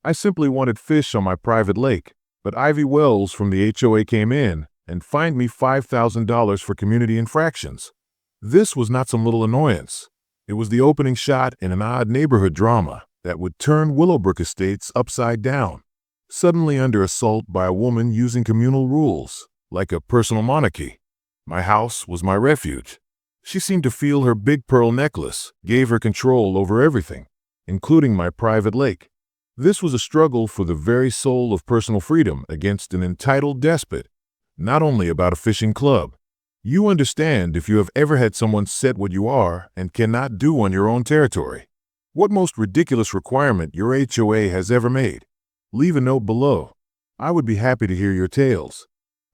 I simply wanted fish on my private lake, but Ivy Wells from the HOA came in and fined me $5,000 for community infractions. This was not some little annoyance. It was the opening shot in an odd neighborhood drama that would turn Willowbrook Estates upside down, suddenly under assault by a woman using communal rules, like a personal monarchy. My house was my refuge. She seemed to feel her big pearl necklace gave her control over everything, including my private lake. This was a struggle for the very soul of personal freedom against an entitled despot, not only about a fishing club. You understand if you have ever had someone set what you are and cannot do on your own territory. What most ridiculous requirement your HOA has ever made? Leave a note below. I would be happy to hear your tales.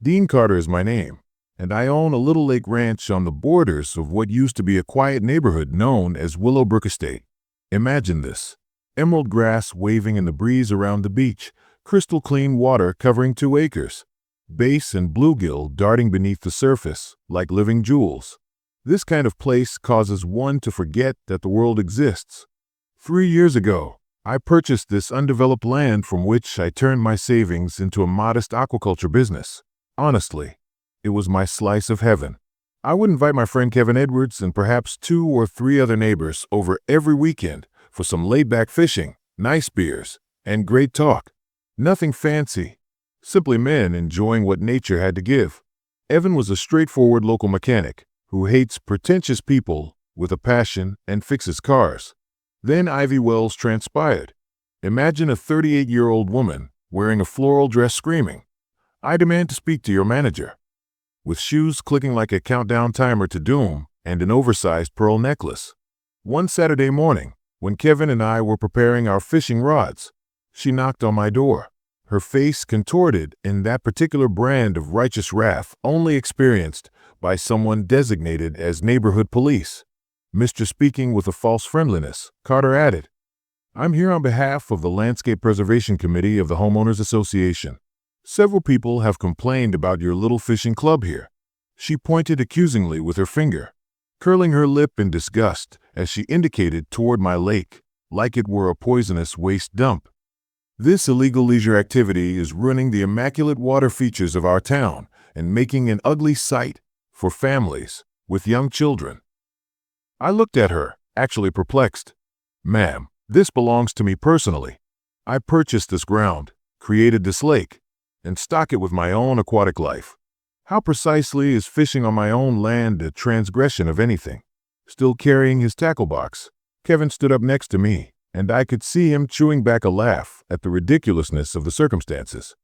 Dean Carter is my name, and I own a little lake ranch on the borders of what used to be a quiet neighborhood known as Willowbrook Estate. Imagine this: emerald grass waving in the breeze around the beach, crystal clean water covering 2 acres, bass and bluegill darting beneath the surface like living jewels. This kind of place causes one to forget that the world exists. 3 years ago, I purchased this undeveloped land from which I turned my savings into a modest aquaculture business. Honestly, it was my slice of heaven. I would invite my friend Kevin Edwards and perhaps 2 or 3 other neighbors over every weekend for some laid-back fishing, nice beers, and great talk. Nothing fancy, simply men enjoying what nature had to give. Evan was a straightforward local mechanic who hates pretentious people with a passion and fixes cars. Then Ivy Wells transpired. Imagine a 38-year-old woman wearing a floral dress screaming, "I demand to speak to your manager," with shoes clicking like a countdown timer to doom and an oversized pearl necklace. One Saturday morning, when Kevin and I were preparing our fishing rods, she knocked on my door, her face contorted in that particular brand of righteous wrath only experienced by someone designated as neighborhood police. Mr. Speaking with a false friendliness, Carter added, "I'm here on behalf of the Landscape Preservation Committee of the Homeowners Association. Several people have complained about your little fishing club here." She pointed accusingly with her finger, curling her lip in disgust as she indicated toward my lake, like it were a poisonous waste dump. "This illegal leisure activity is ruining the immaculate water features of our town and making an ugly sight for families with young children." I looked at her, actually perplexed. "Ma'am, this belongs to me personally. I purchased this ground, created this lake, and stock it with my own aquatic life. How precisely is fishing on my own land a transgression of anything?" Still carrying his tackle box, Kevin stood up next to me, and I could see him chewing back a laugh at the ridiculousness of the circumstances.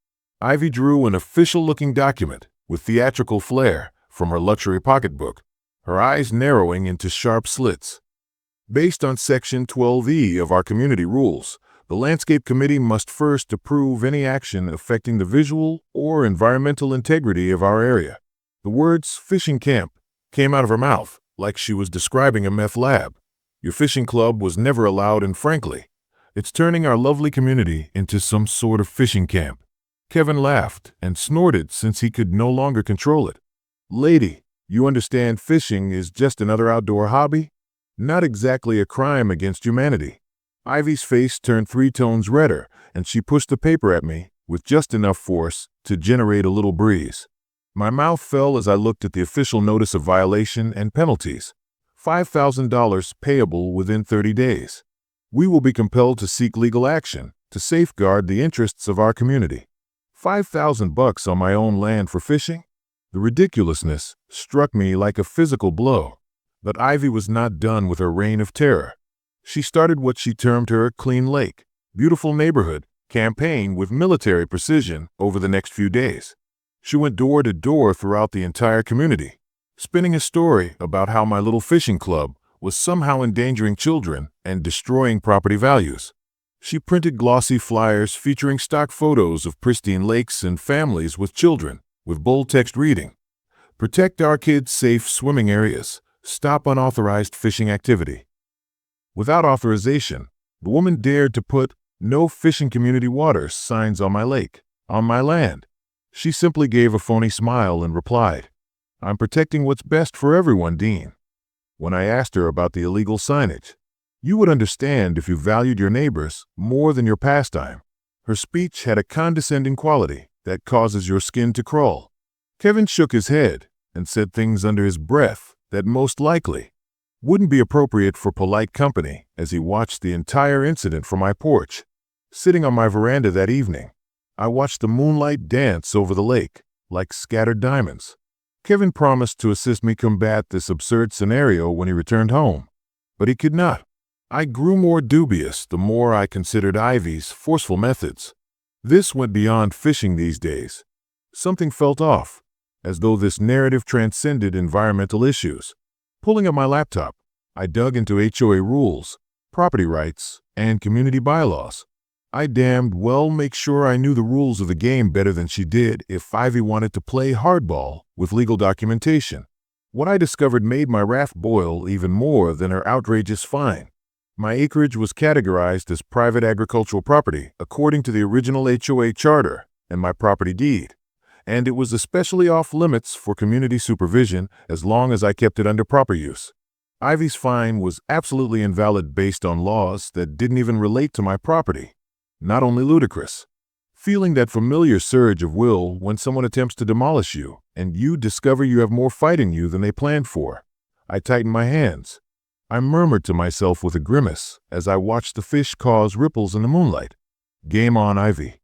Ivy drew an official-looking document with theatrical flair from her luxury pocketbook, her eyes narrowing into sharp slits. "Based on Section 12E of our community rules, the Landscape Committee must first approve any action affecting the visual or environmental integrity of our area." The words "fishing camp" came out of her mouth like she was describing a meth lab. "Your fishing club was never allowed, and frankly, it's turning our lovely community into some sort of fishing camp." Kevin laughed and snorted since he could no longer control it. "Lady, you understand fishing is just another outdoor hobby? Not exactly a crime against humanity." Ivy's face turned 3 tones redder, and she pushed the paper at me with just enough force to generate a little breeze. My mouth fell as I looked at the official notice of violation and penalties. $5,000 payable within 30 days. We will be compelled to seek legal action to safeguard the interests of our community. $5,000 on my own land for fishing? The ridiculousness struck me like a physical blow. But Ivy was not done with her reign of terror. She started what she termed her clean lake, beautiful neighborhood campaign with military precision over the next few days. She went door to door throughout the entire community, spinning a story about how my little fishing club was somehow endangering children and destroying property values. She printed glossy flyers featuring stock photos of pristine lakes and families with children, with bold text reading, "Protect our kids' safe swimming areas. Stop unauthorized fishing activity." Without authorization, the woman dared to put "No fishing community waters" signs on my lake, on my land. She simply gave a phony smile and replied, "I'm protecting what's best for everyone, Dean." When I asked her about the illegal signage, "You would understand if you valued your neighbors more than your pastime," Her speech had a condescending quality that causes your skin to crawl. Kevin shook his head and said things under his breath that most likely wouldn't be appropriate for polite company as he watched the entire incident from my porch. Sitting on my veranda that evening, I watched the moonlight dance over the lake like scattered diamonds. Kevin promised to assist me combat this absurd scenario when he returned home, but he could not. I grew more dubious the more I considered Ivy's forceful methods. This went beyond fishing these days. Something felt off, as though this narrative transcended environmental issues. Pulling up my laptop, I dug into HOA rules, property rights, and community bylaws. I damned well make sure I knew the rules of the game better than she did if Ivy wanted to play hardball with legal documentation. What I discovered made my wrath boil even more than her outrageous fine. My acreage was categorized as private agricultural property according to the original HOA charter and my property deed, and it was especially off limits for community supervision as long as I kept it under proper use. Ivy's fine was absolutely invalid based on laws that didn't even relate to my property. Not only ludicrous. Feeling that familiar surge of will when someone attempts to demolish you and you discover you have more fight in you than they planned for. I tightened my hands. I murmured to myself with a grimace as I watched the fish cause ripples in the moonlight. Game on, Ivy.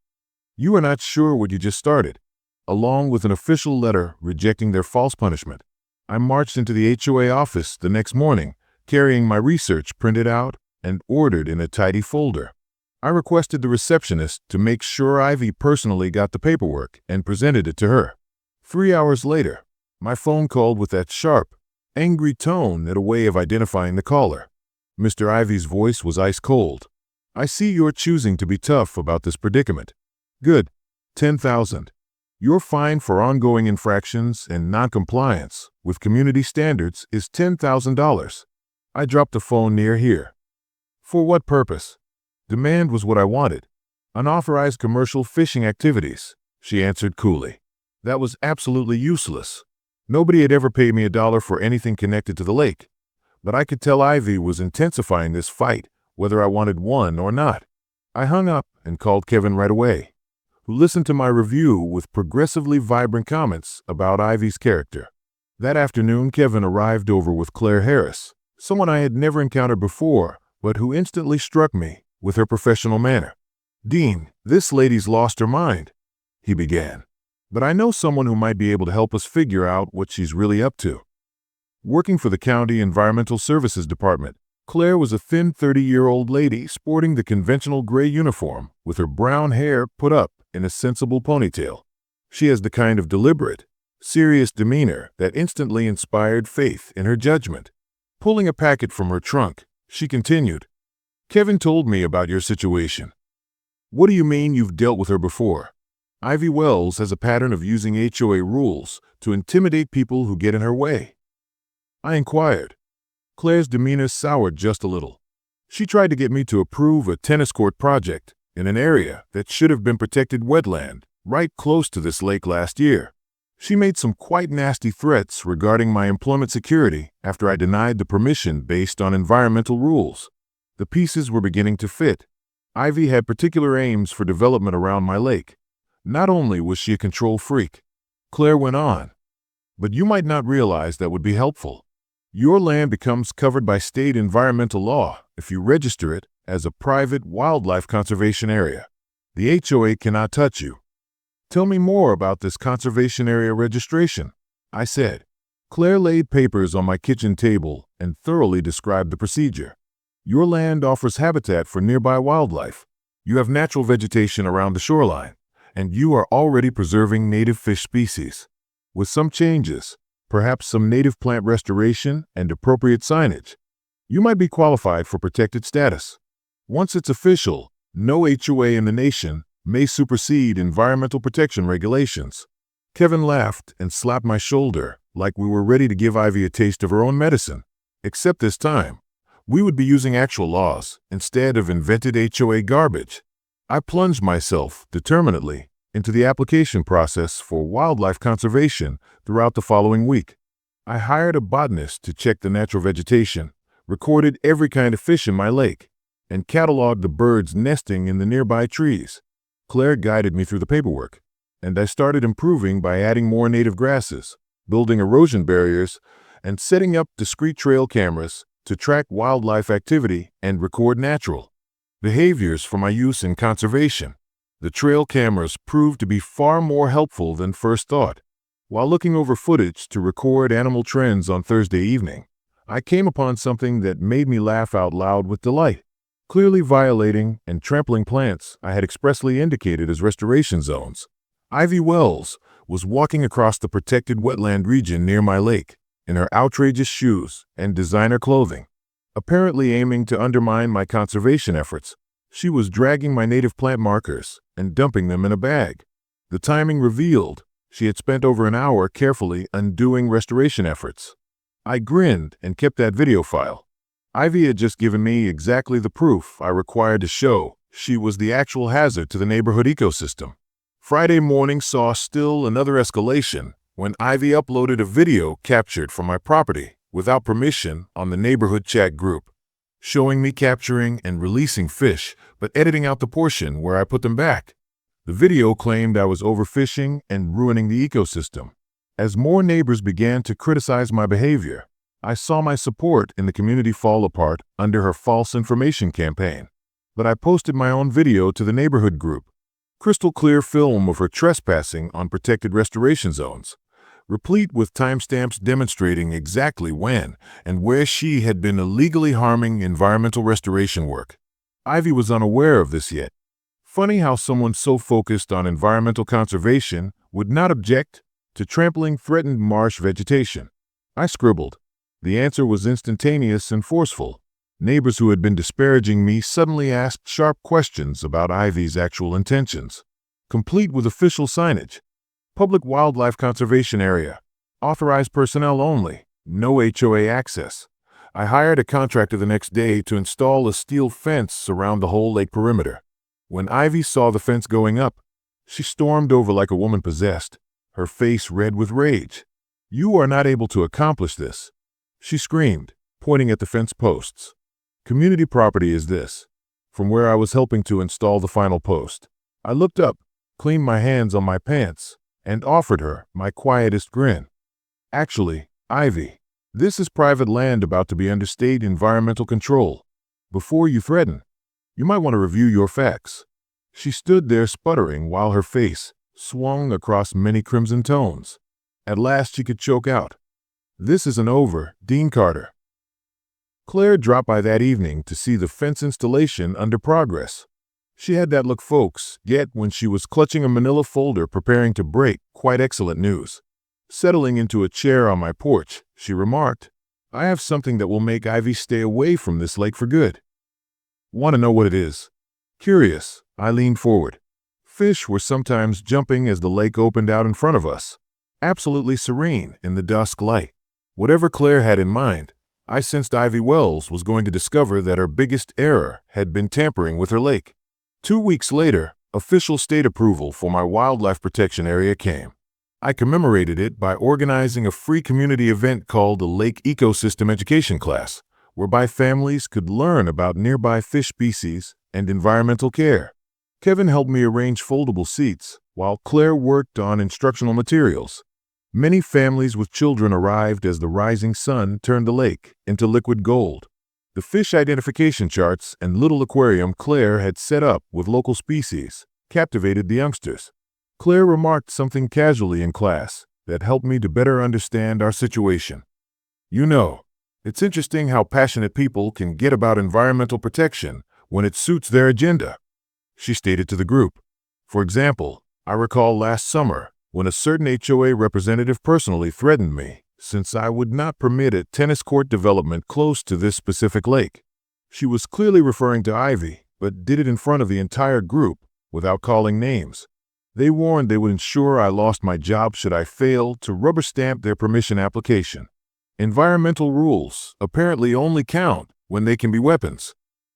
You are not sure what you just started. Along with an official letter rejecting their false punishment, I marched into the HOA office the next morning, carrying my research printed out and ordered in a tidy folder. I requested the receptionist to make sure Ivy personally got the paperwork and presented it to her. 3 hours later, my phone called with that sharp, angry tone at a way of identifying the caller. Mr. Ivy's voice was ice cold. I see you're choosing to be tough about this predicament. Good. 10,000. Your fine for ongoing infractions and noncompliance with community standards is $10,000. I dropped the phone near here. For what purpose? Demand was what I wanted. Unauthorized commercial fishing activities, she answered coolly. That was absolutely useless. Nobody had ever paid me $1 for anything connected to the lake, but I could tell Ivy was intensifying this fight, whether I wanted one or not. I hung up and called Kevin right away, who listened to my review with progressively vibrant comments about Ivy's character. That afternoon, Kevin arrived over with Claire Harris, someone I had never encountered before, but who instantly struck me with her professional manner. "Dean, this lady's lost her mind," he began. "But I know someone who might be able to help us figure out what she's really up to." Working for the County Environmental Services Department, Claire was a thin 30-year-old lady sporting the conventional gray uniform with her brown hair put up in a sensible ponytail. She has the kind of deliberate, serious demeanor that instantly inspired faith in her judgment. Pulling a packet from her trunk, she continued, "Kevin told me about your situation." "What do you mean you've dealt with her before?" "Ivy Wells has a pattern of using HOA rules to intimidate people who get in her way," I inquired. Claire's demeanor soured just a little. She tried to get me to approve a tennis court project in an area that should have been protected wetland right close to this lake last year. She made some quite nasty threats regarding my employment security after I denied the permission based on environmental rules. The pieces were beginning to fit. Ivy had particular aims for development around my lake. Not only was she a control freak, Claire went on, but you might not realize that would be helpful. Your land becomes covered by state environmental law if you register it as a private wildlife conservation area. The HOA cannot touch you. "Tell me more about this conservation area registration," I said. Claire laid papers on my kitchen table and thoroughly described the procedure. "Your land offers habitat for nearby wildlife. You have natural vegetation around the shoreline, and you are already preserving native fish species. With some changes, perhaps some native plant restoration and appropriate signage, you might be qualified for protected status. Once it's official, no HOA in the nation may supersede environmental protection regulations." Kevin laughed and slapped my shoulder like we were ready to give Ivy a taste of her own medicine. Except this time, we would be using actual laws instead of invented HOA garbage. I plunged myself determinedly into the application process for wildlife conservation throughout the following week. I hired a botanist to check the natural vegetation, recorded every kind of fish in my lake, and cataloged the birds nesting in the nearby trees. Claire guided me through the paperwork, and I started improving by adding more native grasses, building erosion barriers, and setting up discrete trail cameras to track wildlife activity and record natural behaviors for my use in conservation. The trail cameras proved to be far more helpful than first thought. While looking over footage to record animal trends on Thursday evening, I came upon something that made me laugh out loud with delight. Clearly violating and trampling plants I had expressly indicated as restoration zones, Ivy Wells was walking across the protected wetland region near my lake in her outrageous shoes and designer clothing. Apparently aiming to undermine my conservation efforts, she was dragging my native plant markers and dumping them in a bag. The timing revealed she had spent over an hour carefully undoing restoration efforts. I grinned and kept that video file. Ivy had just given me exactly the proof I required to show she was the actual hazard to the neighborhood ecosystem. Friday morning saw still another escalation when Ivy uploaded a video captured from my property without permission on the neighborhood chat group, showing me capturing and releasing fish, but editing out the portion where I put them back. The video claimed I was overfishing and ruining the ecosystem. As more neighbors began to criticize my behavior, I saw my support in the community fall apart under her false information campaign. But I posted my own video to the neighborhood group, crystal clear film of her trespassing on protected restoration zones, replete with timestamps demonstrating exactly when and where she had been illegally harming environmental restoration work. Ivy was unaware of this yet. Funny how someone so focused on environmental conservation would not object to trampling threatened marsh vegetation. I scribbled. The answer was instantaneous and forceful. Neighbors who had been disparaging me suddenly asked sharp questions about Ivy's actual intentions, complete with official signage. Public wildlife conservation area. Authorized personnel only. No HOA access. I hired a contractor the next day to install a steel fence around the whole lake perimeter. When Ivy saw the fence going up, she stormed over like a woman possessed, her face red with rage. "You are not able to accomplish this," she screamed, pointing at the fence posts. "Community property is this." From where I was helping to install the final post, I looked up, cleaned my hands on my pants, and offered her my quietest grin. "Actually, Ivy, this is private land about to be under state environmental control. Before you threaten, you might want to review your facts." She stood there sputtering while her face swung across many crimson tones. At last she could choke out, "This isn't over, Dean Carter." Claire dropped by that evening to see the fence installation under progress. She had that look folks get when she was clutching a manila folder preparing to break quite excellent news. Settling into a chair on my porch, she remarked, "I have something that will make Ivy stay away from this lake for good." "Want to know what it is?" Curious, I leaned forward. Fish were sometimes jumping as the lake opened out in front of us, absolutely serene in the dusk light. Whatever Claire had in mind, I sensed Ivy Wells was going to discover that her biggest error had been tampering with her lake. 2 weeks later, official state approval for my wildlife protection area came. I commemorated it by organizing a free community event called the Lake Ecosystem Education Class, whereby families could learn about nearby fish species and environmental care. Kevin helped me arrange foldable seats, while Claire worked on instructional materials. Many families with children arrived as the rising sun turned the lake into liquid gold. The fish identification charts and little aquarium Claire had set up with local species captivated the youngsters. Claire remarked something casually in class that helped me to better understand our situation. "You know, it's interesting how passionate people can get about environmental protection when it suits their agenda," she stated to the group. "For example, I recall last summer when a certain HOA representative personally threatened me since I would not permit a tennis court development close to this specific lake. She was clearly referring to Ivy, but did it in front of the entire group without calling names. They warned they would ensure I lost my job should I fail to rubber stamp their permission application. Environmental rules apparently only count when they can be weapons.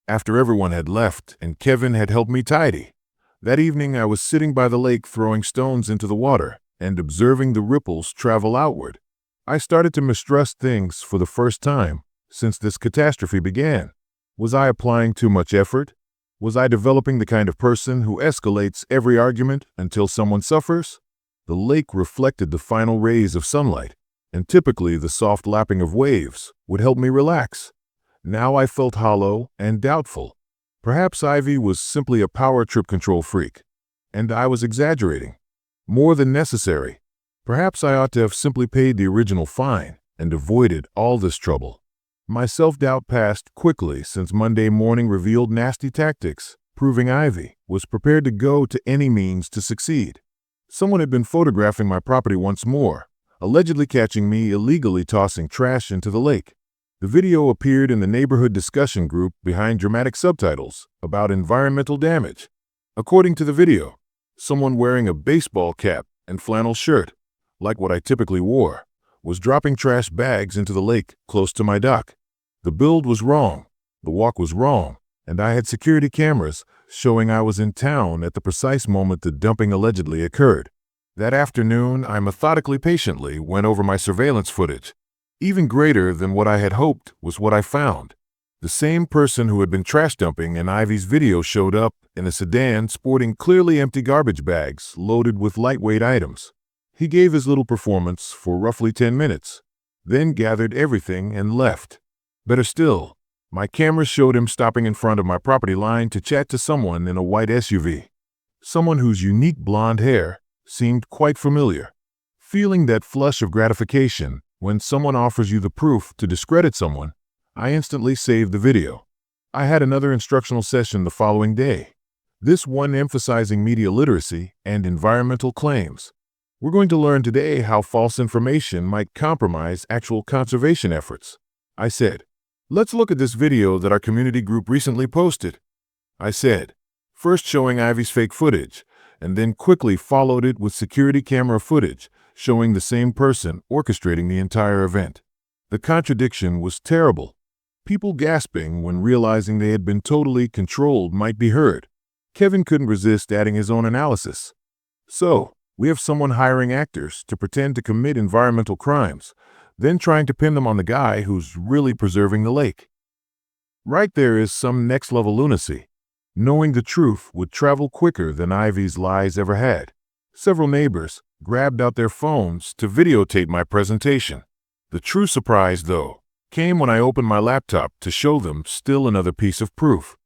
After everyone had left and Kevin had helped me tidy, that evening I was sitting by the lake throwing stones into the water and observing the ripples travel outward. I started to mistrust things for the first time since this catastrophe began. Was I applying too much effort? Was I developing the kind of person who escalates every argument until someone suffers? The lake reflected the final rays of sunlight, and typically the soft lapping of waves would help me relax. Now I felt hollow and doubtful. Perhaps Ivy was simply a power trip control freak, and I was exaggerating. More than necessary. Perhaps I ought to have simply paid the original fine and avoided all this trouble. My self-doubt passed quickly since Monday morning revealed nasty tactics, proving Ivy was prepared to go to any means to succeed. Someone had been photographing my property once more, allegedly catching me illegally tossing trash into the lake. The video appeared in the neighborhood discussion group behind dramatic subtitles about environmental damage. According to the video, someone wearing a baseball cap and flannel shirt, like what I typically wore, was dropping trash bags into the lake close to my dock. The build was wrong, the walk was wrong, and I had security cameras showing I was in town at the precise moment the dumping allegedly occurred. That afternoon, I methodically, patiently went over my surveillance footage. Even greater than what I had hoped was what I found. The same person who had been trash dumping in Ivy's video showed up in a sedan sporting clearly empty garbage bags loaded with lightweight items. He gave his little performance for roughly 10 minutes, then gathered everything and left. Better still, my camera showed him stopping in front of my property line to chat to someone in a white SUV. Someone whose unique blonde hair seemed quite familiar. Feeling that flush of gratification when someone offers you the proof to discredit someone, I instantly saved the video. I had another instructional session the following day, this one emphasizing media literacy and environmental claims. We're going to learn today how false information might compromise actual conservation efforts. I said, let's look at this video that our community group recently posted. I said, first showing Ivy's fake footage, and then quickly followed it with security camera footage showing the same person orchestrating the entire event. The contradiction was terrible. People gasping when realizing they had been totally controlled might be heard. Kevin couldn't resist adding his own analysis. So, we have someone hiring actors to pretend to commit environmental crimes, then trying to pin them on the guy who's really preserving the lake. Right there is some next-level lunacy. Knowing the truth would travel quicker than Ivy's lies ever had. Several neighbors grabbed out their phones to videotape my presentation. The true surprise, though, came when I opened my laptop to show them still another piece of proof.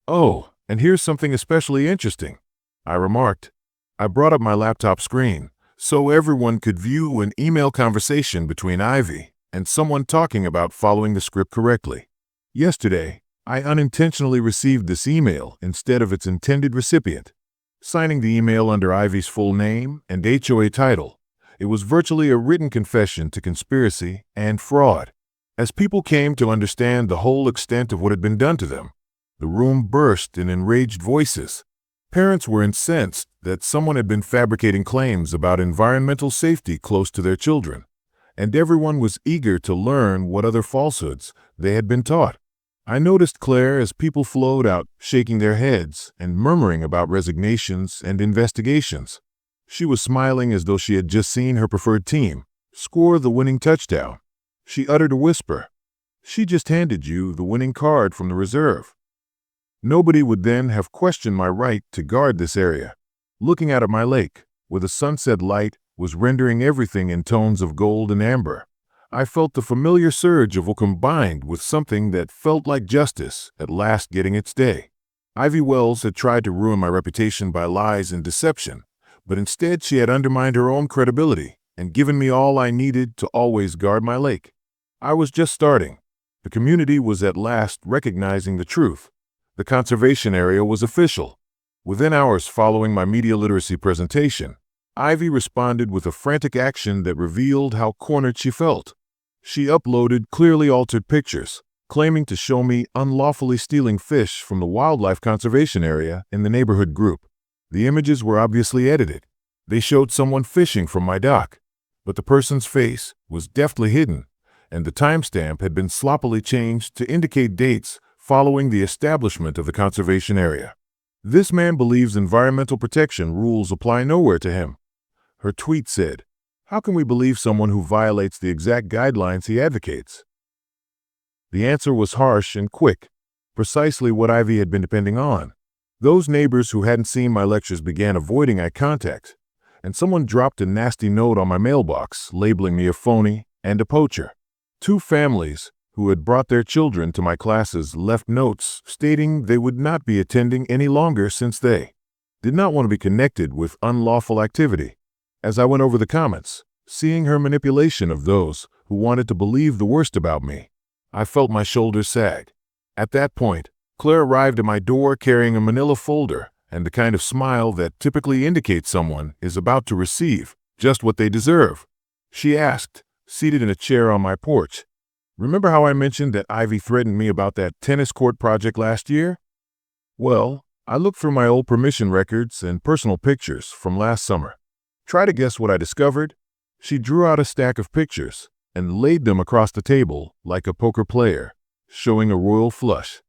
Oh, and here's something especially interesting, I remarked. I brought up my laptop screen so everyone could view an email conversation between Ivy and someone talking about following the script correctly. Yesterday, I unintentionally received this email instead of its intended recipient. Signing the email under Ivy's full name and HOA title, it was virtually a written confession to conspiracy and fraud. As people came to understand the whole extent of what had been done to them, the room burst in enraged voices. Parents were incensed that someone had been fabricating claims about environmental safety close to their children, and everyone was eager to learn what other falsehoods they had been taught. I noticed Claire as people flowed out, shaking their heads and murmuring about resignations and investigations. She was smiling as though she had just seen her preferred team score the winning touchdown. She uttered a whisper. She just handed you the winning card from the reserve. Nobody would then have questioned my right to guard this area. Looking out at my lake, where the sunset light was rendering everything in tones of gold and amber, I felt the familiar surge of what combined with something that felt like justice at last getting its day. Ivy Wells had tried to ruin my reputation by lies and deception, but instead she had undermined her own credibility and given me all I needed to always guard my lake. I was just starting. The community was at last recognizing the truth. The conservation area was official. Within hours following my media literacy presentation, Ivy responded with a frantic action that revealed how cornered she felt. She uploaded clearly altered pictures, claiming to show me unlawfully stealing fish from the wildlife conservation area in the neighborhood group. The images were obviously edited. They showed someone fishing from my dock, but the person's face was deftly hidden, and the timestamp had been sloppily changed to indicate dates following the establishment of the conservation area. This man believes environmental protection rules apply nowhere to him. Her tweet said, "How can we believe someone who violates the exact guidelines he advocates?" The answer was harsh and quick, precisely what Ivy had been depending on. Those neighbors who hadn't seen my lectures began avoiding eye contact, and someone dropped a nasty note on my mailbox labeling me a phony and a poacher. Two families who had brought their children to my classes left notes stating they would not be attending any longer since they did not want to be connected with unlawful activity. As I went over the comments, seeing her manipulation of those who wanted to believe the worst about me, I felt my shoulders sag. At that point, Claire arrived at my door carrying a manila folder and the kind of smile that typically indicates someone is about to receive just what they deserve. She asked, seated in a chair on my porch, "Remember how I mentioned that Ivy threatened me about that tennis court project last year? Well, I looked through my old permission records and personal pictures from last summer. Try to guess what I discovered?" She drew out a stack of pictures and laid them across the table like a poker player, showing a royal flush.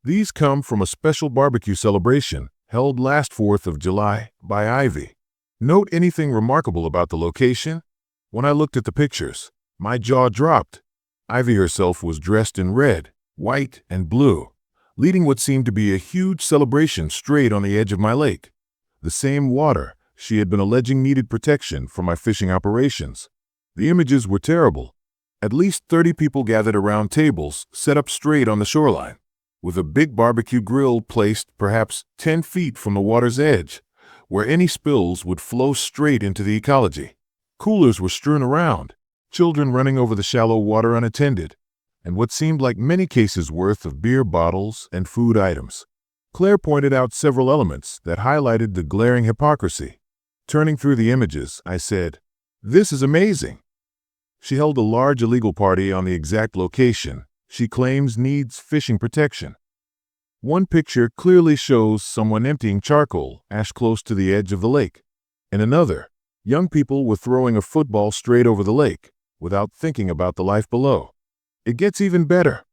These come from a special barbecue celebration held last 4th of July by Ivy. Note anything remarkable about the location? When I looked at the pictures, my jaw dropped. Ivy herself was dressed in red, white, and blue, leading what seemed to be a huge celebration straight on the edge of my lake. The same water she had been alleging needed protection from my fishing operations. The images were terrible. At least 30 people gathered around tables set up straight on the shoreline, with a big barbecue grill placed perhaps 10 feet from the water's edge, where any spills would flow straight into the ecology. Coolers were strewn around, children running over the shallow water unattended, and what seemed like many cases worth of beer bottles and food items. Claire pointed out several elements that highlighted the glaring hypocrisy. Turning through the images, I said, "This is amazing." She held a large illegal party on the exact location she claims needs fishing protection. One picture clearly shows someone emptying charcoal ash close to the edge of the lake. In another, young people were throwing a football straight over the lake without thinking about the life below. "It gets even better,"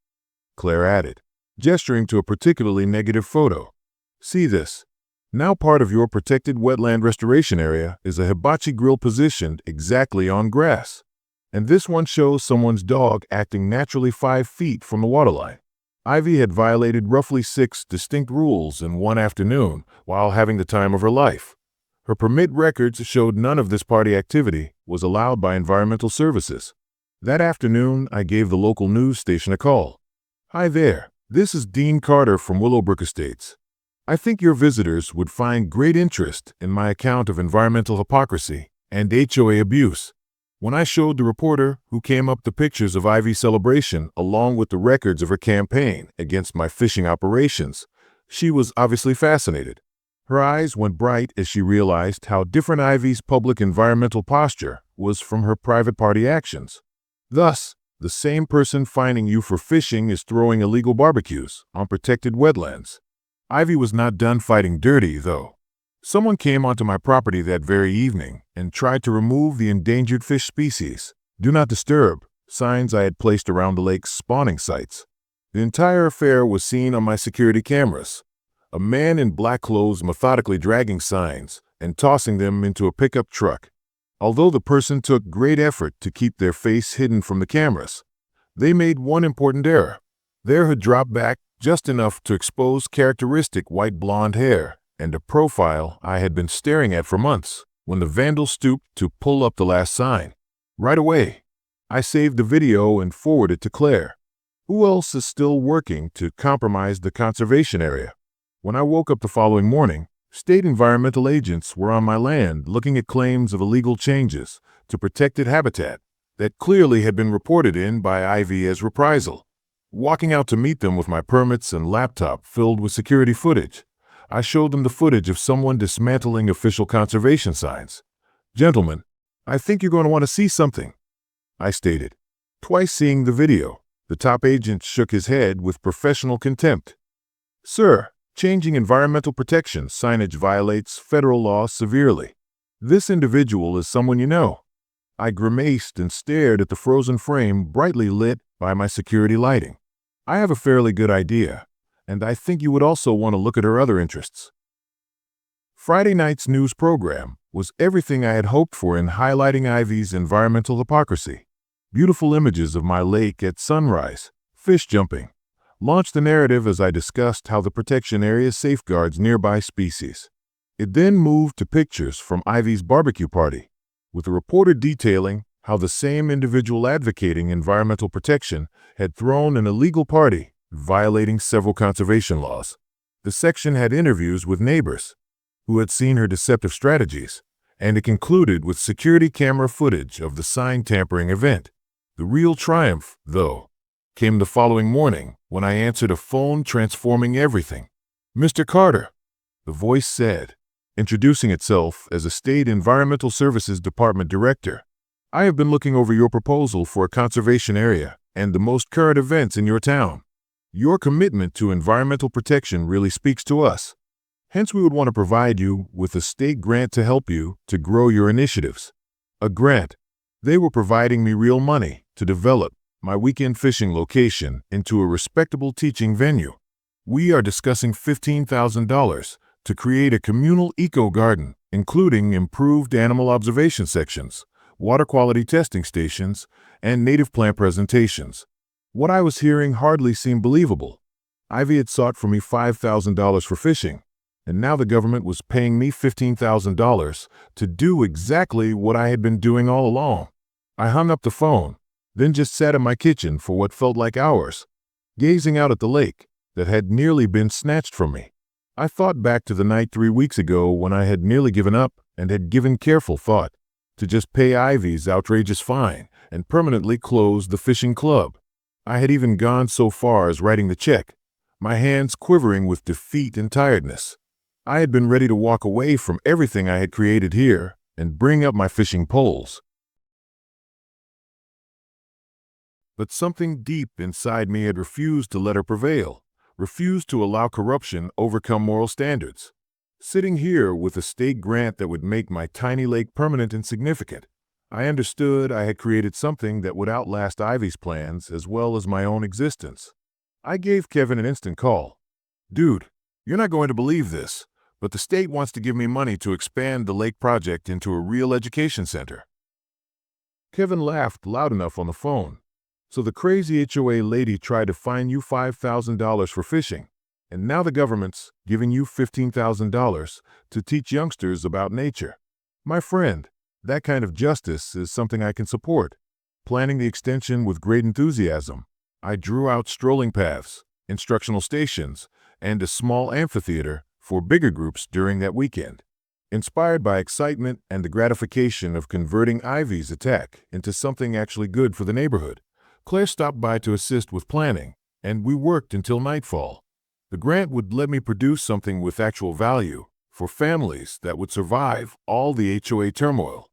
Claire added, gesturing to a particularly negative photo. "See this? Now part of your protected wetland restoration area is a hibachi grill positioned exactly on grass. And this one shows someone's dog acting naturally 5 feet from the waterline." Ivy had violated roughly 6 distinct rules in one afternoon while having the time of her life. Her permit records showed none of this party activity was allowed by environmental services. That afternoon, I gave the local news station a call. "Hi there, this is Dean Carter from Willowbrook Estates. I think your visitors would find great interest in my account of environmental hypocrisy and HOA abuse." When I showed the reporter who came up the pictures of Ivy's celebration along with the records of her campaign against my fishing operations, she was obviously fascinated. Her eyes went bright as she realized how different Ivy's public environmental posture was from her private party actions. Thus, the same person fining you for fishing is throwing illegal barbecues on protected wetlands. Ivy was not done fighting dirty, though. Someone came onto my property that very evening and tried to remove the endangered fish species "Do Not Disturb" signs I had placed around the lake's spawning sites. The entire affair was seen on my security cameras. A man in black clothes methodically dragging signs and tossing them into a pickup truck. Although the person took great effort to keep their face hidden from the cameras, they made one important error. Their hood dropped back just enough to expose characteristic white blonde hair and a profile I had been staring at for months when the vandal stooped to pull up the last sign. Right away, I saved the video and forwarded it to Claire. Who else is still working to compromise the conservation area? When I woke up the following morning, state environmental agents were on my land looking at claims of illegal changes to protected habitat that clearly had been reported in by Ivy as reprisal. Walking out to meet them with my permits and laptop filled with security footage, I showed them the footage of someone dismantling official conservation signs. "Gentlemen, I think you're going to want to see something," I stated. Twice seeing the video, the top agent shook his head with professional contempt. "Sir, changing environmental protection signage violates federal law severely. This individual is someone you know." I grimaced and stared at the frozen frame brightly lit by my security lighting. "I have a fairly good idea, and I think you would also want to look at her other interests." Friday night's news program was everything I had hoped for in highlighting Ivy's environmental hypocrisy. Beautiful images of my lake at sunrise, fish jumping, launched the narrative as I discussed how the protection area safeguards nearby species. It then moved to pictures from Ivy's barbecue party, with a reporter detailing how the same individual advocating environmental protection had thrown an illegal party, violating several conservation laws. The section had interviews with neighbors who had seen her deceptive strategies, and it concluded with security camera footage of the sign tampering event. The real triumph, though, came the following morning when I answered a phone transforming everything. "Mr. Carter," the voice said, introducing itself as a State Environmental Services Department director. "I have been looking over your proposal for a conservation area and the most current events in your town. Your commitment to environmental protection really speaks to us. Hence, we would want to provide you with a state grant to help you to grow your initiatives." A grant. They were providing me real money to develop my weekend fishing location into a respectable teaching venue. We are discussing $15,000 to create a communal eco-garden, including improved animal observation sections, water quality testing stations, and native plant presentations. What I was hearing hardly seemed believable. Ivy had sought for me $5,000 for fishing, and now the government was paying me $15,000 to do exactly what I had been doing all along. I hung up the phone, then just sat in my kitchen for what felt like hours, gazing out at the lake that had nearly been snatched from me. I thought back to the night 3 weeks ago when I had nearly given up and had given careful thought to just pay Ivy's outrageous fine and permanently close the fishing club. I had even gone so far as writing the check, my hands quivering with defeat and tiredness. I had been ready to walk away from everything I had created here and bring up my fishing poles. But something deep inside me had refused to let her prevail, refused to allow corruption overcome moral standards. Sitting here with a state grant that would make my tiny lake permanent and significant, I understood I had created something that would outlast Ivy's plans as well as my own existence. I gave Kevin an instant call. "Dude, you're not going to believe this, but the state wants to give me money to expand the lake project into a real education center." Kevin laughed loud enough on the phone. "So the crazy HOA lady tried to fine you $5,000 for fishing, and now the government's giving you $15,000 to teach youngsters about nature. My friend, that kind of justice is something I can support." Planning the extension with great enthusiasm, I drew out strolling paths, instructional stations, and a small amphitheater for bigger groups during that weekend. Inspired by excitement and the gratification of converting Ivy's attack into something actually good for the neighborhood, Claire stopped by to assist with planning, and we worked until nightfall. The grant would let me produce something with actual value for families that would survive all the HOA turmoil.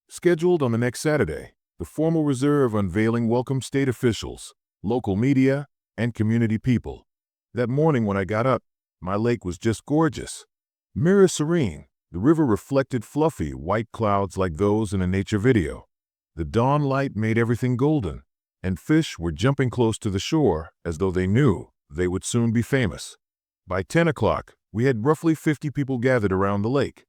Scheduled on the next Saturday, the formal reserve unveiling welcomed state officials, local media, and community people. That morning when I got up, my lake was just gorgeous. Mirror serene, the river reflected fluffy white clouds like those in a nature video. The dawn light made everything golden, and fish were jumping close to the shore as though they knew they would soon be famous. By 10 o'clock, we had roughly 50 people gathered around the lake.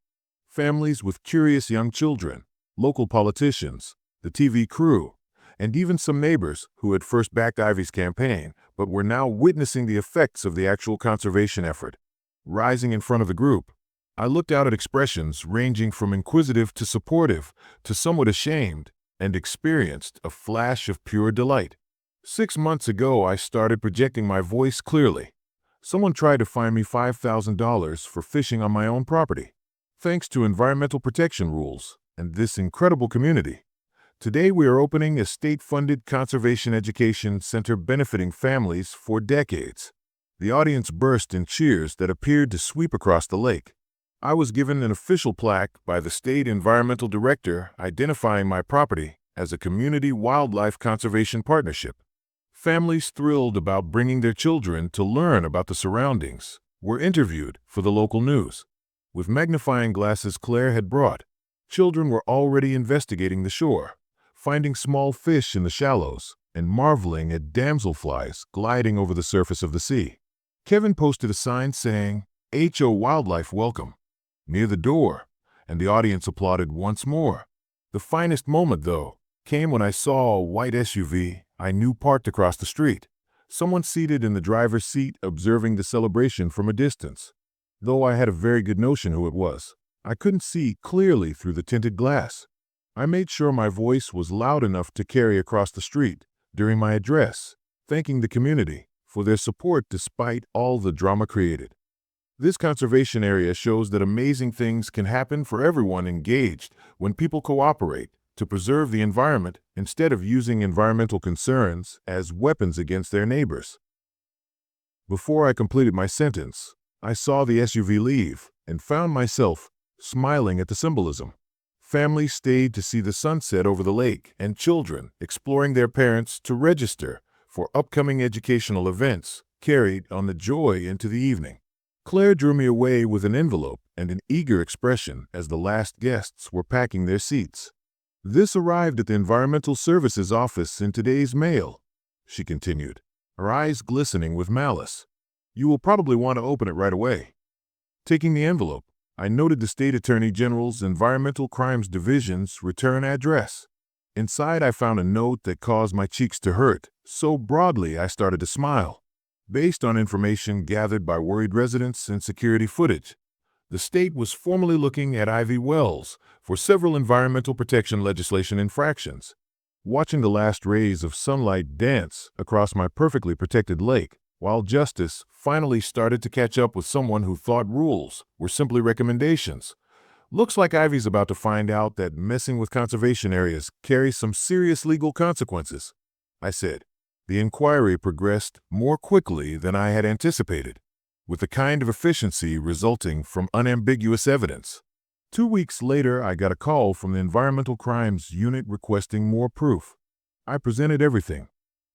Families with curious young children, local politicians, the TV crew, and even some neighbors who had first backed Ivy's campaign but were now witnessing the effects of the actual conservation effort. Rising in front of the group, I looked out at expressions ranging from inquisitive to supportive to somewhat ashamed, and experienced a flash of pure delight. 6 months ago, I started projecting my voice clearly. Someone tried to fine me $5,000 for fishing on my own property. Thanks to environmental protection rules and this incredible community, today we are opening a state-funded conservation education center benefiting families for decades. The audience burst in cheers that appeared to sweep across the lake. I was given an official plaque by the state environmental director identifying my property as a community wildlife conservation partnership. Families thrilled about bringing their children to learn about the surroundings were interviewed for the local news. With magnifying glasses Claire had brought, children were already investigating the shore, finding small fish in the shallows, and marveling at damselflies gliding over the surface of the sea. Kevin posted a sign saying, "HO Wildlife Welcome," near the door, and the audience applauded once more. The finest moment, though, came when I saw a white SUV I knew parked across the street. Someone seated in the driver's seat observing the celebration from a distance. Though I had a very good notion who it was, I couldn't see clearly through the tinted glass. I made sure my voice was loud enough to carry across the street during my address, thanking the community for their support despite all the drama created. This conservation area shows that amazing things can happen for everyone engaged when people cooperate to preserve the environment instead of using environmental concerns as weapons against their neighbors. Before I completed my sentence, I saw the SUV leave and found myself smiling at the symbolism. Families stayed to see the sunset over the lake, and children exploring their parents to register for upcoming educational events carried on the joy into the evening. Claire drew me away with an envelope and an eager expression as the last guests were packing their seats. "This arrived at the Environmental Services office in today's mail," she continued, her eyes glistening with malice. "You will probably want to open it right away." Taking the envelope, I noted the State Attorney General's Environmental Crimes Division's return address. Inside, I found a note that caused my cheeks to hurt so broadly I started to smile. Based on information gathered by worried residents and security footage, the state was formally looking at Ivy Wells for several environmental protection legislation infractions. Watching the last rays of sunlight dance across my perfectly protected lake, while justice finally started to catch up with someone who thought rules were simply recommendations. Looks like Ivy's about to find out that messing with conservation areas carries some serious legal consequences, I said. The inquiry progressed more quickly than I had anticipated, with the kind of efficiency resulting from unambiguous evidence. 2 weeks later, I got a call from the Environmental Crimes Unit requesting more proof. I presented everything: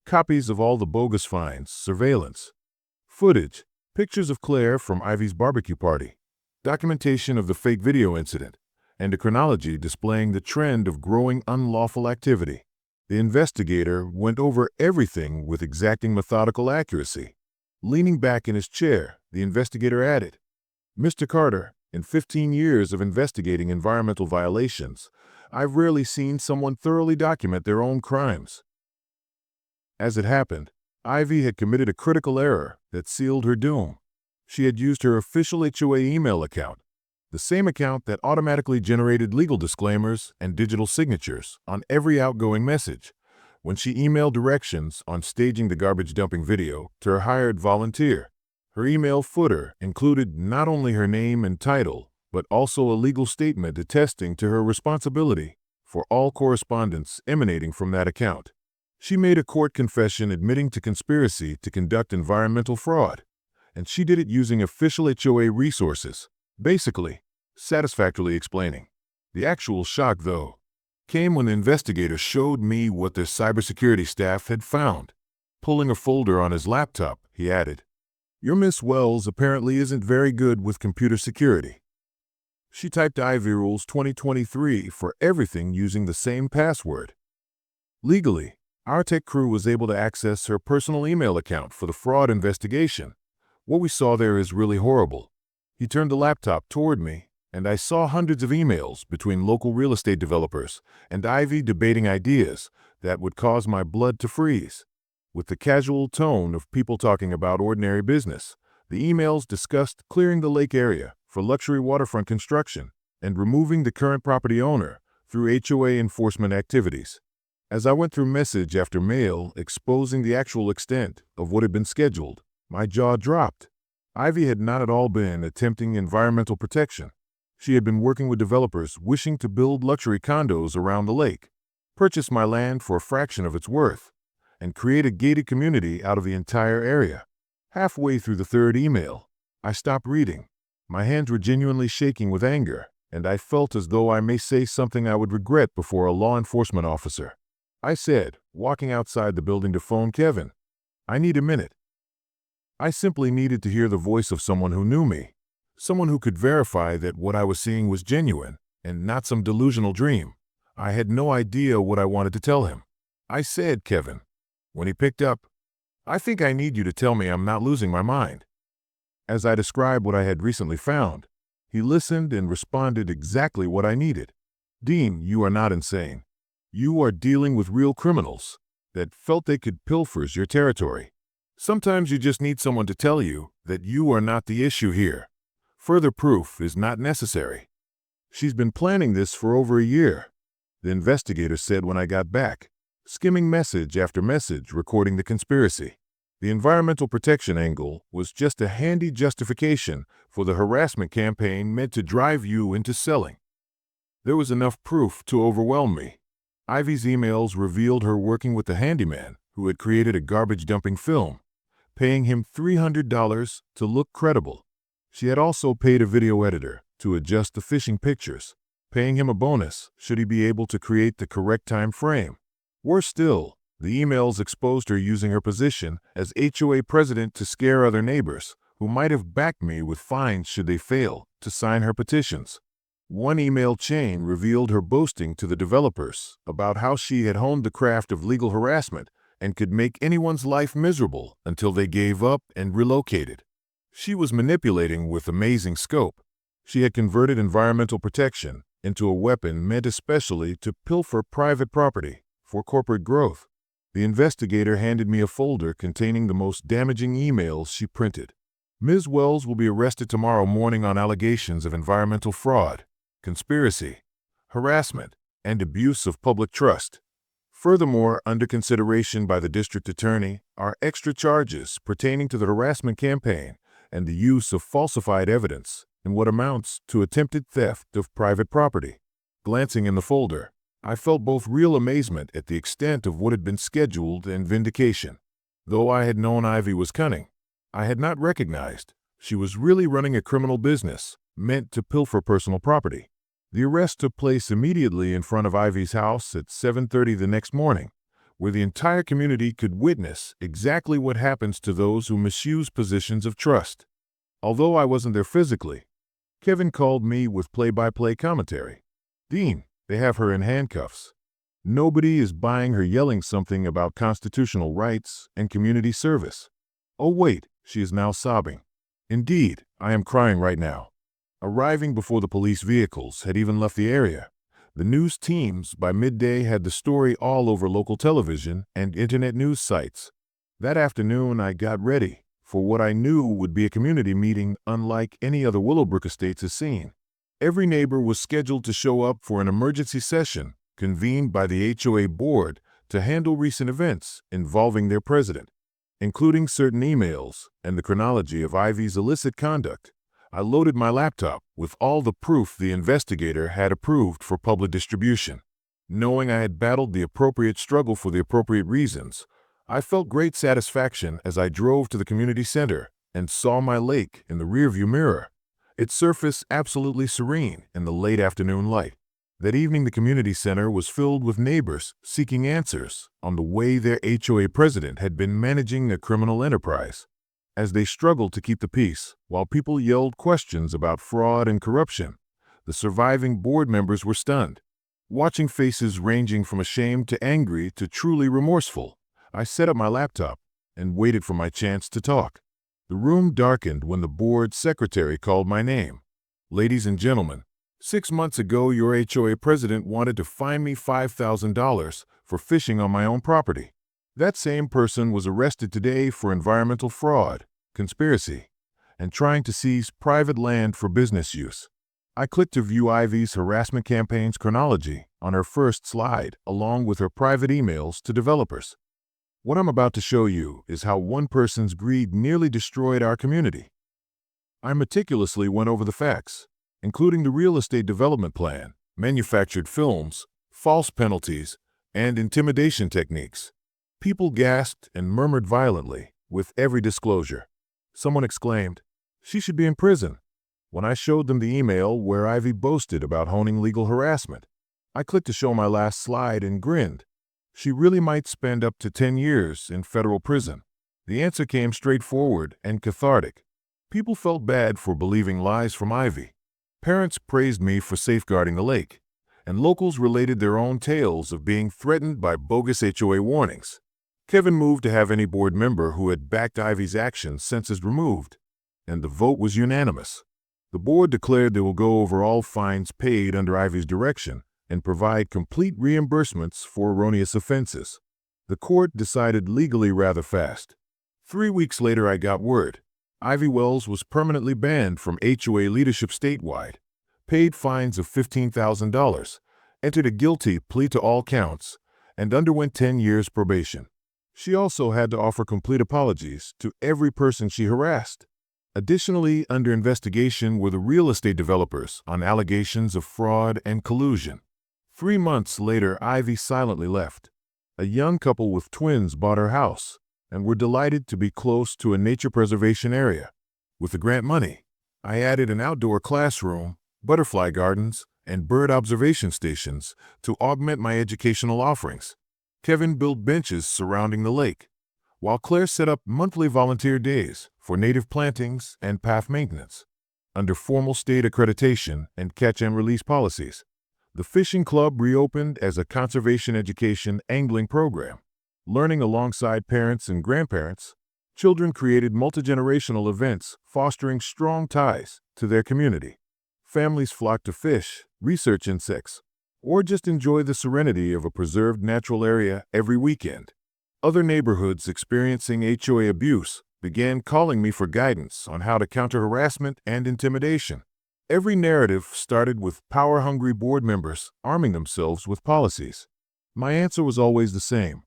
copies of all the bogus fines, surveillance footage, pictures of Claire from Ivy's barbecue party, documentation of the fake video incident, and a chronology displaying the trend of growing unlawful activity. The investigator went over everything with exacting methodical accuracy. Leaning back in his chair, the investigator added, "Mr. Carter, in 15 years of investigating environmental violations, I've rarely seen someone thoroughly document their own crimes." As it happened, Ivy had committed a critical error that sealed her doom. She had used her official HOA email account, the same account that automatically generated legal disclaimers and digital signatures on every outgoing message, when she emailed directions on staging the garbage dumping video to her hired volunteer. Her email footer included not only her name and title, but also a legal statement attesting to her responsibility for all correspondence emanating from that account. She made a court confession admitting to conspiracy to conduct environmental fraud, and she did it using official HOA resources, basically satisfactorily explaining. The actual shock, though, came when the investigator showed me what their cybersecurity staff had found. Pulling a folder on his laptop, he added, "Your Miss Wells apparently isn't very good with computer security." She typed Ivy Rules 2023 for everything using the same password. Legally, our tech crew was able to access her personal email account for the fraud investigation. What we saw there is really horrible. He turned the laptop toward me, and I saw hundreds of emails between local real estate developers and Ivy debating ideas that would cause my blood to freeze. With the casual tone of people talking about ordinary business, the emails discussed clearing the lake area for luxury waterfront construction and removing the current property owner through HOA enforcement activities. As I went through message after mail exposing the actual extent of what had been scheduled, my jaw dropped. Ivy had not at all been attempting environmental protection. She had been working with developers wishing to build luxury condos around the lake, purchase my land for a fraction of its worth, and create a gated community out of the entire area. Halfway through the third email, I stopped reading. My hands were genuinely shaking with anger, and I felt as though I may say something I would regret before a law enforcement officer. I said, walking outside the building to phone Kevin, "I need a minute." I simply needed to hear the voice of someone who knew me, someone who could verify that what I was seeing was genuine and not some delusional dream. I had no idea what I wanted to tell him. I said, "Kevin." When he picked up, "I think I need you to tell me I'm not losing my mind." As I described what I had recently found, he listened and responded exactly what I needed. "Dean, you are not insane. You are dealing with real criminals that felt they could pilfer your territory. Sometimes you just need someone to tell you that you are not the issue here. Further proof is not necessary. She's been planning this for over a year, the investigator said when I got back, skimming message after message recording the conspiracy. The environmental protection angle was just a handy justification for the harassment campaign meant to drive you into selling. There was enough proof to overwhelm me. Ivy's emails revealed her working with the handyman who had created a garbage dumping film, paying him $300 to look credible. She had also paid a video editor to adjust the phishing pictures, paying him a bonus should he be able to create the correct time frame. Worse still, the emails exposed her using her position as HOA president to scare other neighbors who might have backed me with fines should they fail to sign her petitions. One email chain revealed her boasting to the developers about how she had honed the craft of legal harassment and could make anyone's life miserable until they gave up and relocated. She was manipulating with amazing scope. She had converted environmental protection into a weapon meant especially to pilfer private property for corporate growth. The investigator handed me a folder containing the most damaging emails she printed. Ms. Wells will be arrested tomorrow morning on allegations of environmental fraud, conspiracy, harassment, and abuse of public trust. Furthermore, under consideration by the district attorney are extra charges pertaining to the harassment campaign and the use of falsified evidence in what amounts to attempted theft of private property. Glancing in the folder, I felt both real amazement at the extent of what had been scheduled and vindication. Though I had known Ivy was cunning, I had not recognized she was really running a criminal business meant to pilfer personal property. The arrest took place immediately in front of Ivy's house at 7:30 the next morning, where the entire community could witness exactly what happens to those who misuse positions of trust. Although I wasn't there physically, Kevin called me with play-by-play commentary. "Dean, they have her in handcuffs. Nobody is buying her yelling something about constitutional rights and community service. Oh wait, she is now sobbing. Indeed, I am crying right now." Arriving before the police vehicles had even left the area, the news teams by midday had the story all over local television and internet news sites. That afternoon, I got ready for what I knew would be a community meeting unlike any other Willowbrook Estates has seen. Every neighbor was scheduled to show up for an emergency session convened by the HOA board to handle recent events involving their president, including certain emails and the chronology of Ivy's illicit conduct. I loaded my laptop with all the proof the investigator had approved for public distribution. Knowing I had battled the appropriate struggle for the appropriate reasons, I felt great satisfaction as I drove to the community center and saw my lake in the rearview mirror, its surface absolutely serene in the late afternoon light. That evening, the community center was filled with neighbors seeking answers on the way their HOA president had been managing a criminal enterprise. As they struggled to keep the peace, while people yelled questions about fraud and corruption, the surviving board members were stunned. Watching faces ranging from ashamed to angry to truly remorseful, I set up my laptop and waited for my chance to talk. The room darkened when the board secretary called my name. "Ladies and gentlemen, 6 months ago your HOA president wanted to fine me $5,000 for fishing on my own property. That same person was arrested today for environmental fraud, conspiracy, and trying to seize private land for business use." I clicked to view Ivy's harassment campaign's chronology on her first slide, along with her private emails to developers. What I'm about to show you is how one person's greed nearly destroyed our community. I meticulously went over the facts, including the real estate development plan, manufactured films, false penalties, and intimidation techniques. People gasped and murmured violently with every disclosure. Someone exclaimed, "She should be in prison," when I showed them the email where Ivy boasted about honing legal harassment. I clicked to show my last slide and grinned. She really might spend up to 10 years in federal prison. The answer came straightforward and cathartic. People felt bad for believing lies from Ivy. Parents praised me for safeguarding the lake, and locals related their own tales of being threatened by bogus HOA warnings. Kevin moved to have any board member who had backed Ivy's actions sentences removed, and the vote was unanimous. The board declared they will go over all fines paid under Ivy's direction and provide complete reimbursements for erroneous offenses. The court decided legally rather fast. 3 weeks later, I got word. Ivy Wells was permanently banned from HOA leadership statewide, paid fines of $15,000, entered a guilty plea to all counts, and underwent 10 years probation. She also had to offer complete apologies to every person she harassed. Additionally, under investigation were the real estate developers on allegations of fraud and collusion. 3 months later, Ivy silently left. A young couple with twins bought her house and were delighted to be close to a nature preservation area. With the grant money, I added an outdoor classroom, butterfly gardens, and bird observation stations to augment my educational offerings. Kevin built benches surrounding the lake, while Claire set up monthly volunteer days for native plantings and path maintenance. Under formal state accreditation and catch-and-release policies, the fishing club reopened as a conservation education angling program. Learning alongside parents and grandparents, children created multi-generational events fostering strong ties to their community. Families flocked to fish, research insects, or just enjoy the serenity of a preserved natural area every weekend. Other neighborhoods experiencing HOA abuse began calling me for guidance on how to counter harassment and intimidation. Every narrative started with power-hungry board members arming themselves with policies. My answer was always the same.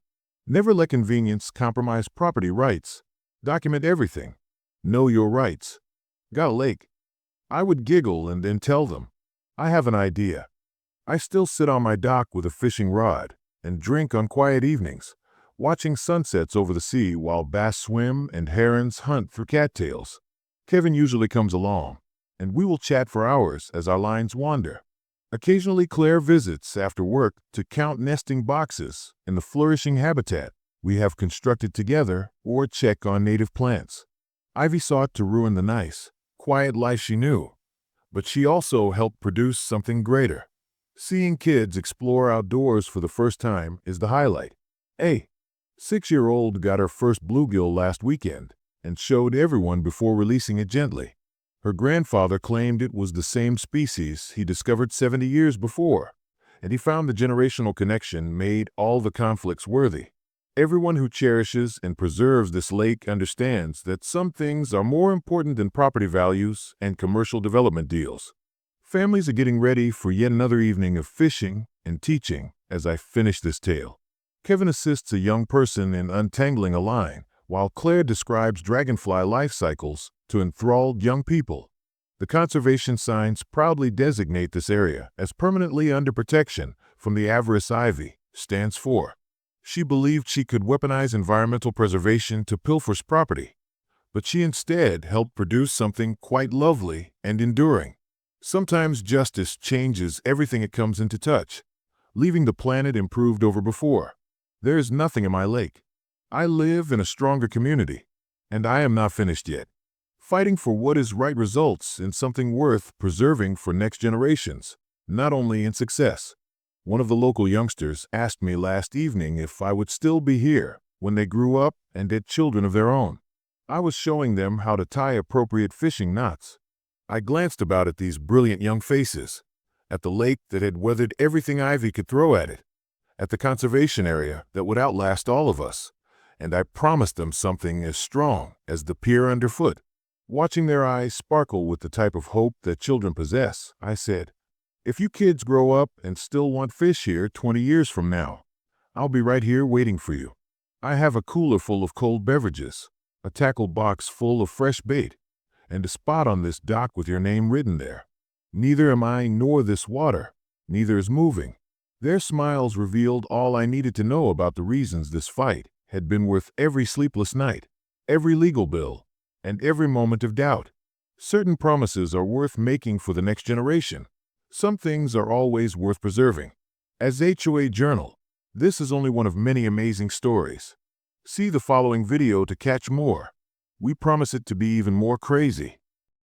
Never let convenience compromise property rights. Document everything. Know your rights. Got a lake? I would giggle and then tell them, I have an idea. I still sit on my dock with a fishing rod and drink on quiet evenings, watching sunsets over the sea while bass swim and herons hunt through cattails. Kevin usually comes along, and we will chat for hours as our lines wander. Occasionally, Claire visits after work to count nesting boxes in the flourishing habitat we have constructed together or check on native plants. Ivy sought to ruin the nice, quiet life she knew, but she also helped produce something greater. Seeing kids explore outdoors for the first time is the highlight. A 6-year-old got her first bluegill last weekend and showed everyone before releasing it gently. Her grandfather claimed it was the same species he discovered 70 years before, and he found the generational connection made all the conflicts worthy. Everyone who cherishes and preserves this lake understands that some things are more important than property values and commercial development deals. Families are getting ready for yet another evening of fishing and teaching as I finish this tale. Kevin assists a young person in untangling a line, while Claire describes dragonfly life cycles to enthralled young people. The conservation signs proudly designate this area as permanently under protection from the avarice ivy stands for. She believed she could weaponize environmental preservation to pilfer's property, but she instead helped produce something quite lovely and enduring. Sometimes justice changes everything it comes into touch, leaving the planet improved over before. There is nothing in my lake. I live in a stronger community, and I am not finished yet. Fighting for what is right results in something worth preserving for next generations, not only in success. One of the local youngsters asked me last evening if I would still be here when they grew up and had children of their own. I was showing them how to tie appropriate fishing knots. I glanced about at these brilliant young faces, at the lake that had weathered everything Ivy could throw at it, at the conservation area that would outlast all of us, and I promised them something as strong as the pier underfoot. Watching their eyes sparkle with the type of hope that children possess, I said, if you kids grow up and still want fish here 20 years from now, I'll be right here waiting for you. I have a cooler full of cold beverages, a tackle box full of fresh bait, and a spot on this dock with your name written there. Neither am I nor this water, neither is moving. Their smiles revealed all I needed to know about the reasons this fight had been worth every sleepless night, every legal bill, and every moment of doubt. Certain promises are worth making for the next generation. Some things are always worth preserving. As HOA Journal, this is only one of many amazing stories. See the following video to catch more. We promise it to be even more crazy.